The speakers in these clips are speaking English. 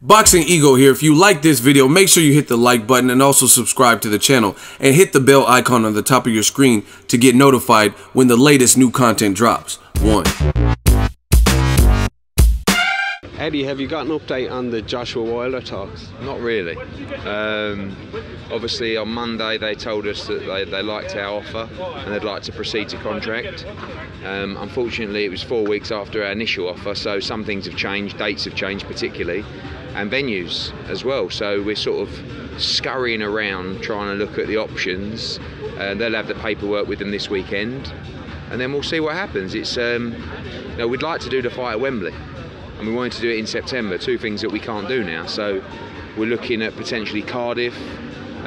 Boxing Ego here. If you like this video, make sure you hit the like button and also subscribe to the channel and hit the bell icon on the top of your screen to get notified when the latest new content drops. Eddie, have you got an update on the Joshua-Wilder talks? Not really. Obviously on Monday they told us that they liked our offer and they'd like to proceed to contract. Unfortunately it was 4 weeks after our initial offer, so some things have changed, dates have changed particularly, and venues as well. So we're sort of scurrying around trying to look at the options. They'll have the paperwork with them this weekend and then we'll see what happens. It's we'd like to do the fight at Wembley. And we wanted to do it in September, two things that we can't do now. So we're looking at potentially Cardiff.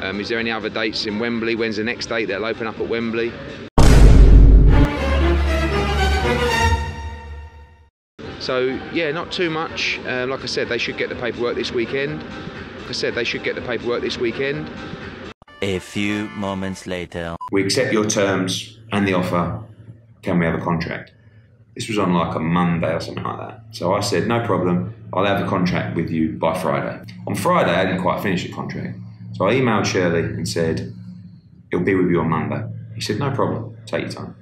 Is there any other dates in Wembley? When's the next date that'll open up at Wembley? So yeah, not too much. Like I said, they should get the paperwork this weekend. A few moments later. We accept your terms and the offer. Can we have a contract? This was on like a Monday or something like that. So I said, no problem, I'll have the contract with you by Friday. On Friday, I didn't quite finish the contract. So I emailed Shirley and said, it'll be with you on Monday. He said, no problem, take your time.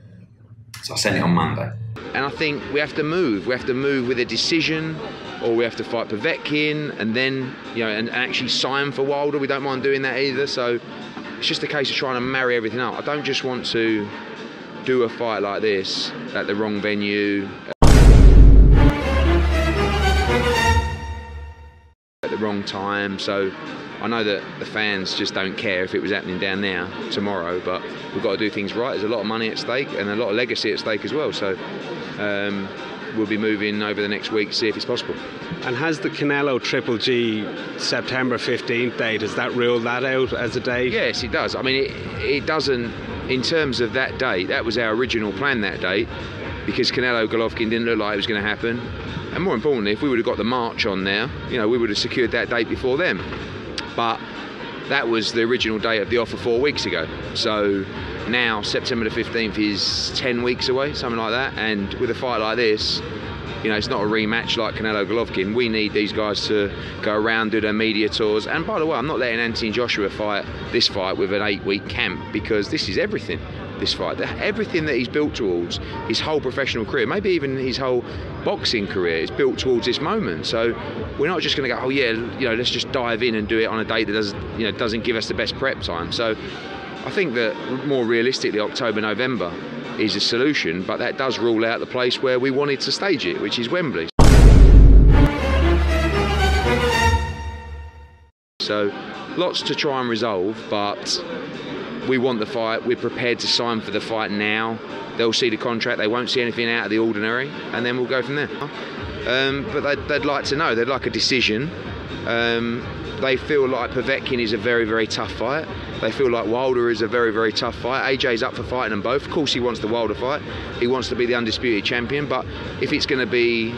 So I sent it on Monday. And I think we have to move. We have to move with a decision, or we have to fight Povetkin and then, and actually sign for Wilder. We don't mind doing that either. So it's just a case of trying to marry everything up. I don't just want to do a fight like this at the wrong venue, at the wrong time. So I know that the fans just don't care if it was happening down there tomorrow, but we've got to do things right. There's a lot of money at stake and a lot of legacy at stake as well. So we'll be moving over the next week to see if it's possible. And has the Canelo Triple G September 15th date, has that ruled that out as a date? Yes, it does. I mean, it doesn't, in terms of that date, that was our original plan that date, because Canelo Golovkin didn't look like it was going to happen. And more importantly, if we would have got the March on there, we would have secured that date before them. But that was the original date of the offer 4 weeks ago. So now September the 15th is 10 weeks away, something like that. And with a fight like this, it's not a rematch like Canelo Golovkin. We need these guys to go around, do their media tours. And by the way, I'm not letting Anthony Joshua fight this fight with an 8-week camp, because this is everything, this fight. Everything that he's built towards, his whole professional career, maybe even his whole boxing career, is built towards this moment. So we're not just going to go, oh yeah, let's just dive in and do it on a date that doesn't give us the best prep time. So I think that more realistically, October, November is a solution, but that does rule out the place where we wanted to stage it, which is Wembley. So lots to try and resolve, but we want the fight. We're prepared to sign for the fight now. They'll see the contract, they won't see anything out of the ordinary, and then we'll go from there. But they'd like to know, they'd like a decision. They feel like Povetkin is a very, very tough fight. They feel like Wilder is a very, very tough fight. AJ's up for fighting them both. Of course he wants the Wilder fight. He wants to be the undisputed champion, but if it's going to be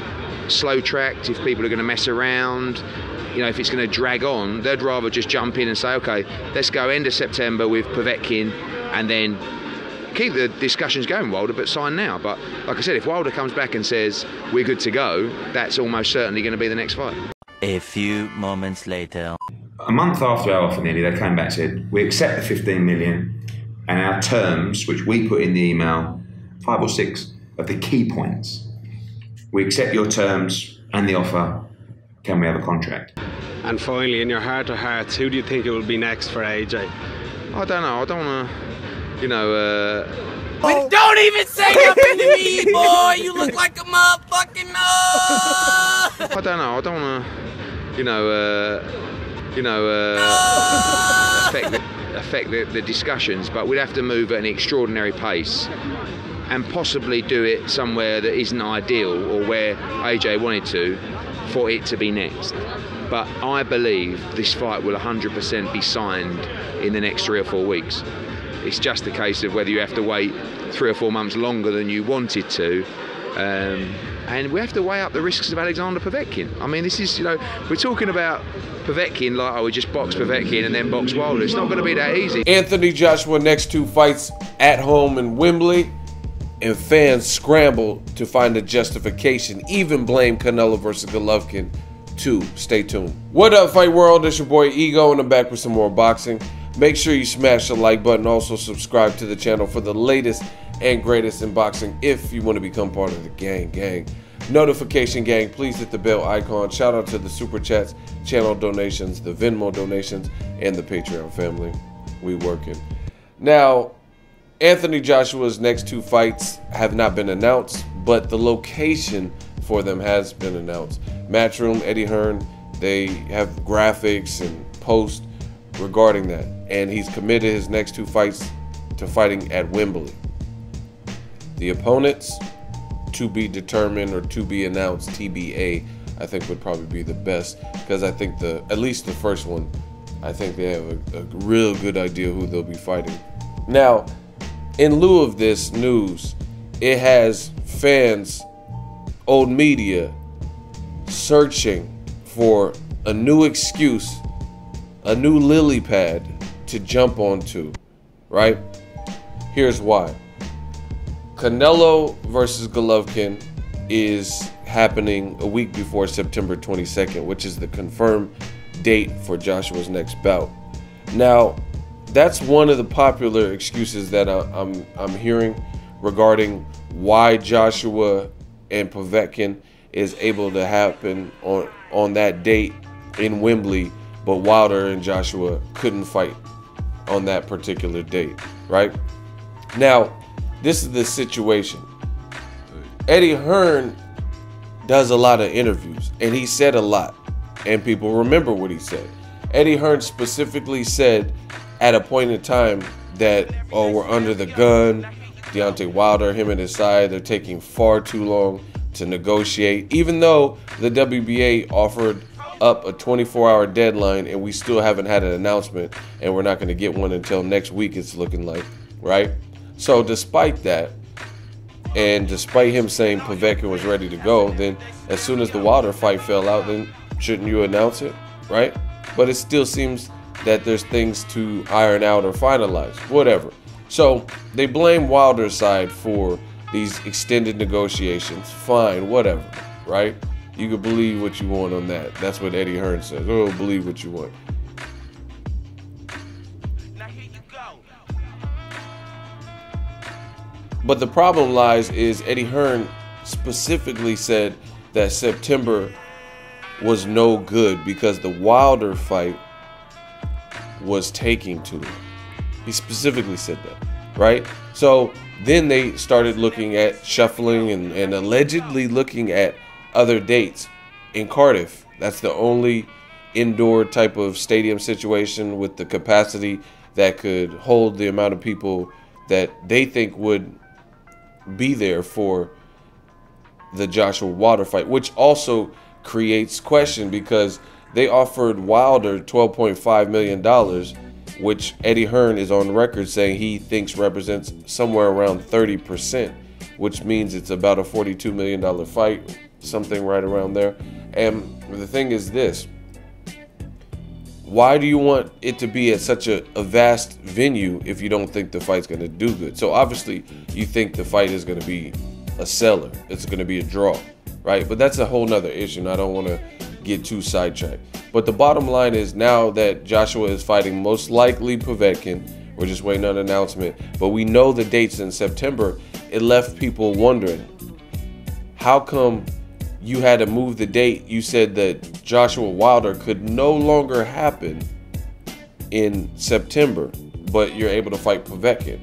slow tracked, if people are going to mess around, if it's going to drag on, they'd rather just jump in and say, okay, let's go end of September with Povetkin and then keep the discussions going, Wilder, but sign now. But like I said, if Wilder comes back and says we're good to go, that's almost certainly going to be the next fight. A few moments later. A month after our offer nearly, they came back and said, we accept the 15 million and our terms, which we put in the email, 5 or 6 of the key points. We accept your terms and the offer. Can we have a contract? And finally, in your heart of hearts, who do you think it will be next for AJ? I don't know. I don't want to, But don't even say nothing to me, boy. You look like a motherfucking I don't know. I don't want to, affect the discussions, but we'd have to move at an extraordinary pace and possibly do it somewhere that isn't ideal or where AJ wanted to for it to be next. But I believe this fight will 100% be signed in the next 3 or 4 weeks. It's just a case of whether you have to wait 3 or 4 months longer than you wanted to. And we have to weigh up the risks of Alexander Povetkin. I mean, this is, we're talking about Povetkin like, we just box Povetkin and then box Wilder. It's not going to be that easy. Anthony Joshua next 2 fights at home in Wembley, and fans scramble to find a justification, even blame Canelo versus Golovkin 2. Stay tuned. What up, Fight World? It's your boy Ego, and I'm back with some more boxing. Make sure you smash the like button. Also subscribe to the channel for the latest and greatest in boxing if you want to become part of the gang. Notification gang, please hit the bell icon. Shout out to the super chats, channel donations, the Venmo donations, and the Patreon family. We working. Now, Anthony Joshua's next 2 fights have not been announced, but the location for them has been announced. Matchroom, Eddie Hearn, they have graphics and posts regarding that, and he's committed his next 2 fights to fighting at Wembley. The opponents to be determined or to be announced, TBA, I think would probably be the best, because I think at least the first one, I think they have a real good idea who they'll be fighting. Now, in lieu of this news, it has fans, old media, searching for a new excuse, a new lily pad to jump onto, right? Here's why. Canelo versus Golovkin is happening a week before September 22nd, which is the confirmed date for Joshua's next bout. Now, that's one of the popular excuses that I'm hearing regarding why Joshua and Povetkin is able to happen on that date in Wembley, but Wilder and Joshua couldn't fight on that particular date, right? Now, this is the situation. Eddie Hearn does a lot of interviews, and he said a lot, and people remember what he said. Eddie Hearn specifically said at a point in time that, oh, we're under the gun. Deontay Wilder, him and his side, they're taking far too long to negotiate, even though the WBA offered up a 24-hour deadline, and we still haven't had an announcement, and we're not going to get one until next week, it's looking like, right? So despite that, and despite him saying Povetkin was ready to go, then as soon as the Wilder fight fell out, then shouldn't you announce it, right? But it still seems that there's things to iron out or finalize, whatever. So they blame Wilder's side for these extended negotiations. Fine, whatever, right? You can believe what you want on that. That's what Eddie Hearn says. Oh, believe what you want. But the problem lies is Eddie Hearn specifically said that September was no good because the Wilder fight was taking too long. He specifically said that, right? So then they started looking at shuffling and allegedly looking at other dates in Cardiff. That's the only indoor type of stadium situation with the capacity that could hold the amount of people that they think would be there for the Joshua Wilder fight, which also creates question because they offered Wilder $12.5 million, which Eddie Hearn is on record saying he thinks represents somewhere around 30%, which means it's about a $42 million fight, something right around there. And the thing is this: why do you want it to be at such a vast venue if you don't think the fight's going to do good? So obviously you think the fight is going to be a seller. It's going to be a draw, right? But that's a whole nother issue, and I don't want to get too sidetracked. But the bottom line is now that Joshua is fighting most likely Povetkin, we're just waiting on an announcement, but we know the dates in September. It left people wondering, how come you had to move the date? You said that Joshua Wilder could no longer happen in September, but you're able to fight Povetkin.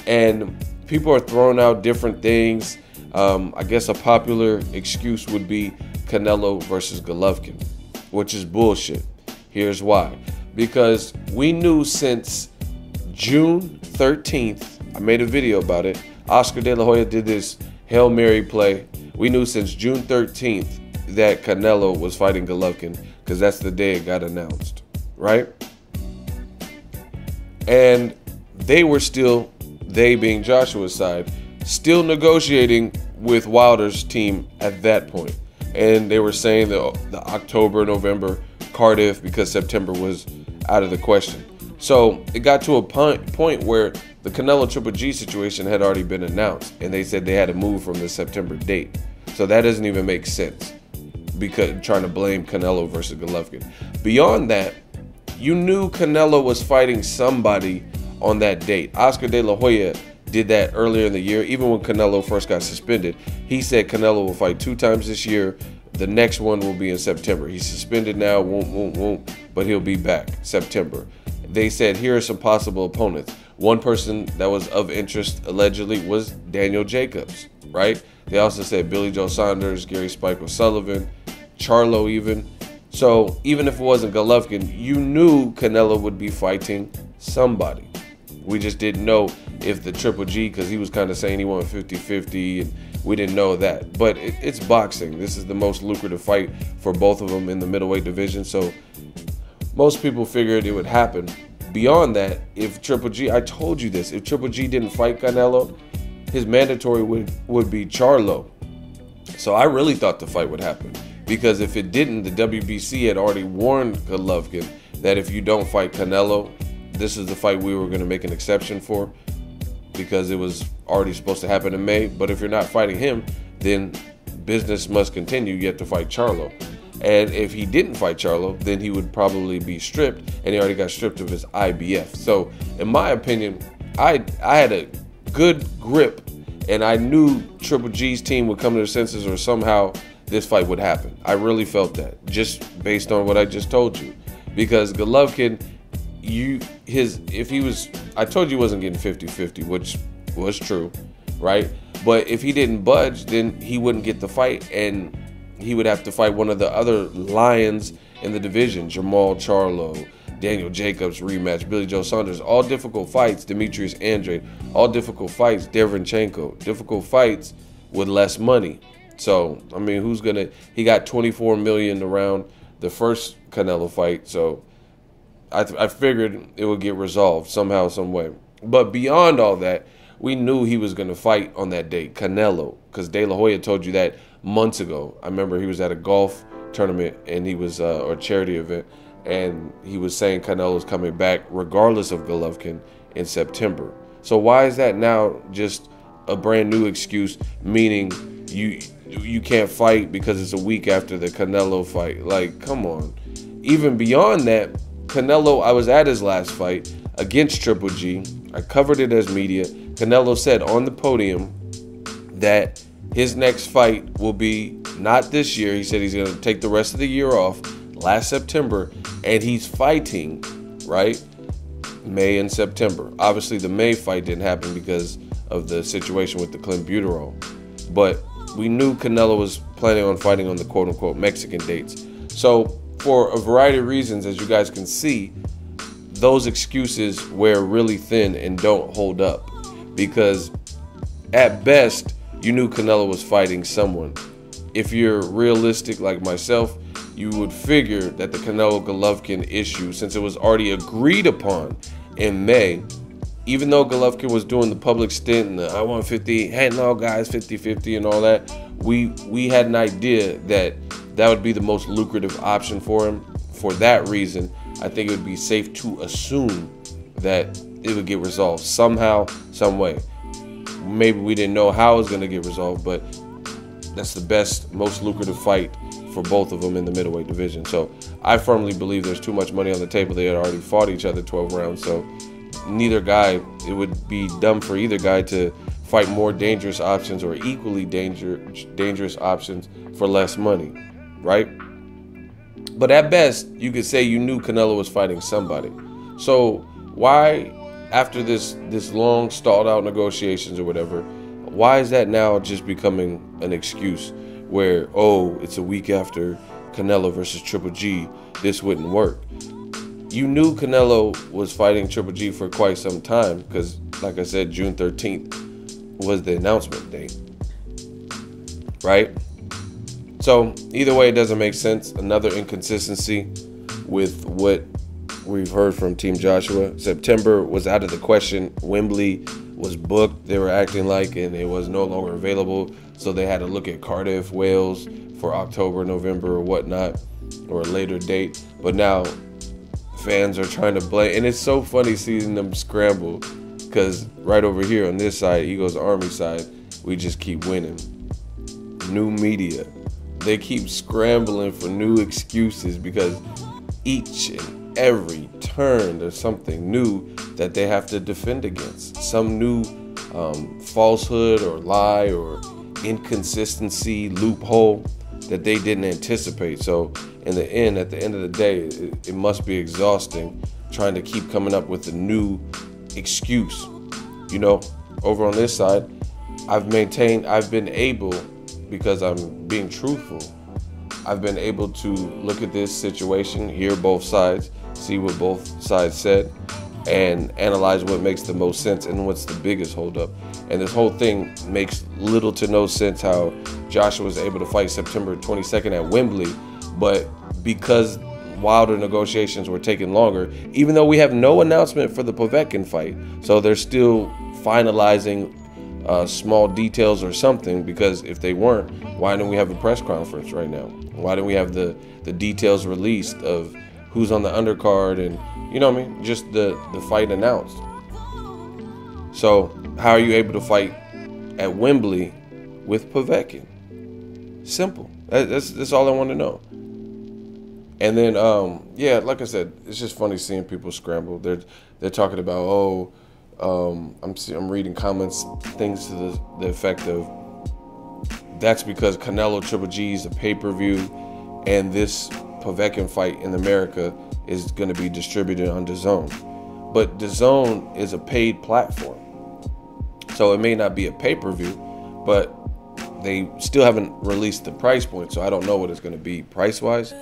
And people are throwing out different things. I guess a popular excuse would be Canelo versus Golovkin, which is bullshit. Here's why. Because we knew since June 13th, I made a video about it. Oscar De La Hoya did this Hail Mary play. We knew since June 13th that Canelo was fighting Golovkin because that's the day it got announced, right? And they were still, they being Joshua's side, still negotiating with Wilder's team at that point. And they were saying the October, November, Cardiff, because September was out of the question. So it got to a point where the Canelo Triple G situation had already been announced, and they said they had to move from the September date. So that doesn't even make sense. because trying to blame Canelo versus Golovkin. Beyond that, you knew Canelo was fighting somebody on that date. Oscar De La Hoya did that earlier in the year. Even when Canelo first got suspended, he said Canelo will fight 2 times this year. The next one will be in September. He's suspended now, won't, but he'll be back September. They said, here are some possible opponents. One person that was of interest, allegedly, was Daniel Jacobs, right? They also said Billy Joe Saunders, Gary Spike O'Sullivan, Charlo even. So even if it wasn't Golovkin, you knew Canelo would be fighting somebody. We just didn't know if the Triple G, because he was kind of saying he wanted 50-50, and we didn't know that. But it's boxing. This is the most lucrative fight for both of them in the middleweight division. So most people figured it would happen. Beyond that, if Triple G, I told you this, if Triple G didn't fight Canelo, his mandatory would be Charlo. So I really thought the fight would happen, because if it didn't, the WBC had already warned Golovkin that if you don't fight Canelo, this is the fight we were going to make an exception for, because it was already supposed to happen in May. But if you're not fighting him, then business must continue. You have to fight Charlo. And if he didn't fight Charlo, then he would probably be stripped, and he already got stripped of his IBF. So in my opinion, I had a good grip, and I knew Triple G's team would come to their senses, or somehow this fight would happen. I really felt that, just based on what I just told you. Because Golovkin, I told you he wasn't getting 50-50, which was true, right? But if he didn't budge, then he wouldn't get the fight, and he would have to fight one of the other lions in the division, Jamal Charlo, Daniel Jacobs rematch, Billy Joe Saunders, all difficult fights, Demetrius Andrade, all difficult fights, Derevyanchenko, difficult fights with less money. So, I mean, he got $24 million around the first Canelo fight, so I figured it would get resolved somehow, some way. But beyond all that, we knew he was going to fight on that date, Canelo, because De La Hoya told you that months ago. I remember he was at a golf tournament, and he was, or charity event, and he was saying Canelo's coming back regardless of Golovkin in September. So why is that now just a brand new excuse, meaning you can't fight because it's a week after the Canelo fight? Like, come on. Even beyond that, Canelo, I was at his last fight against Triple G. I covered it as media. Canelo said on the podium that his next fight will be not this year. He said he's going to take the rest of the year off, last September, and he's fighting, right, May and September. Obviously, the May fight didn't happen because of the situation with the clenbuterol, but we knew Canelo was planning on fighting on the quote-unquote Mexican dates. So for a variety of reasons, as you guys can see, those excuses wear really thin and don't hold up, because at best, you knew Canelo was fighting someone. If you're realistic like myself, you would figure that the Canelo-Golovkin issue, since it was already agreed upon in May, even though Golovkin was doing the public stint and the I want 50, hey, no, guys, 50-50 and all that, we had an idea that that would be the most lucrative option for him. For that reason, I think it would be safe to assume that it would get resolved somehow, some way. Maybe we didn't know how it was going to get resolved, but that's the best, most lucrative fight for both of them in the middleweight division. So I firmly believe there's too much money on the table. They had already fought each other 12 rounds, so neither guy, it would be dumb for either guy to fight more dangerous options or equally dangerous options for less money, right? But at best, you could say you knew Canelo was fighting somebody. So why, after this long stalled out negotiations or whatever, why is that now just becoming an excuse where, oh, it's a week after Canelo versus Triple G, this wouldn't work? You knew Canelo was fighting Triple G for quite some time, because, like I said, June 13th was the announcement date, right? So either way, it doesn't make sense. Another inconsistency with what we've heard from Team Joshua. September was out of the question. Wembley was booked, they were acting like, and it was no longer available. So they had to look at Cardiff, Wales for October, November, or whatnot, or a later date. But now fans are trying to blame, and it's so funny seeing them scramble, because right over here on this side, Eagles Army side, we just keep winning. New media, they keep scrambling for new excuses because each and every turn there's something new that they have to defend against. Some new falsehood or lie or inconsistency, loophole that they didn't anticipate. So at the end of the day, it must be exhausting trying to keep coming up with a new excuse. You know, over on this side, I've been able, because I'm being truthful, I've been able to look at this situation, hear both sides, see what both sides said, and analyze what makes the most sense and what's the biggest holdup. And this whole thing makes little to no sense how Joshua was able to fight September 22nd at Wembley, but because Wilder negotiations were taking longer, even though we have no announcement for the Povetkin fight, so they're still finalizing small details or something, because if they weren't, why didn't we have a press conference right now? Why didn't we have the details released of who's on the undercard and, you know what I mean, just the fight announced? So how are you able to fight at Wembley with Povetkin? Simple. That's all I want to know. And then, yeah, like I said, it's just funny seeing people scramble. They're talking about, oh, I'm reading comments, things to the effect of, that's because Canelo Triple G is a pay-per-view, and this Povetkin fight in America is going to be distributed on DAZN. But DAZN is a paid platform, so it may not be a pay-per-view, but they still haven't released the price point, so I don't know what it's going to be price-wise.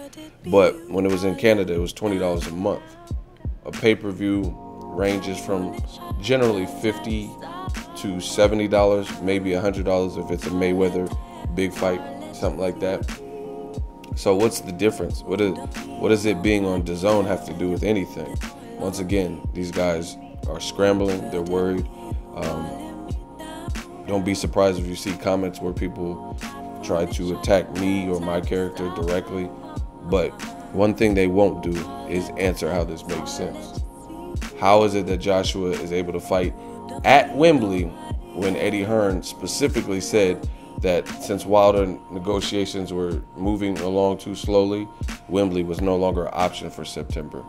But when it was in Canada, it was $20 a month. A pay-per-view ranges from generally $50 to $70, maybe $100 if it's a Mayweather big fight, something like that. So what's the difference? What does it being on DAZN have to do with anything? Once again, these guys are scrambling. They're worried. Don't be surprised if you see comments where people try to attack me or my character directly. But one thing they won't do is answer how this makes sense. How is it that Joshua is able to fight at Wembley when Eddie Hearn specifically said that since Wilder negotiations were moving along too slowly, Wembley was no longer an option for September?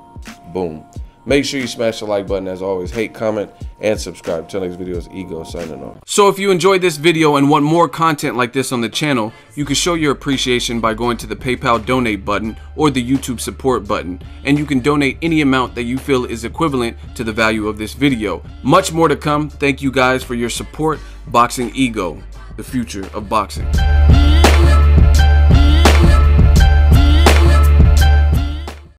Boom. Make sure you smash the like button. As always, hate, comment, and subscribe. Till next video is Ego signing off. So if you enjoyed this video and want more content like this on the channel, you can show your appreciation by going to the PayPal donate button or the YouTube support button, and you can donate any amount that you feel is equivalent to the value of this video. Much more to come. Thank you guys for your support. Boxing Ego, the future of boxing.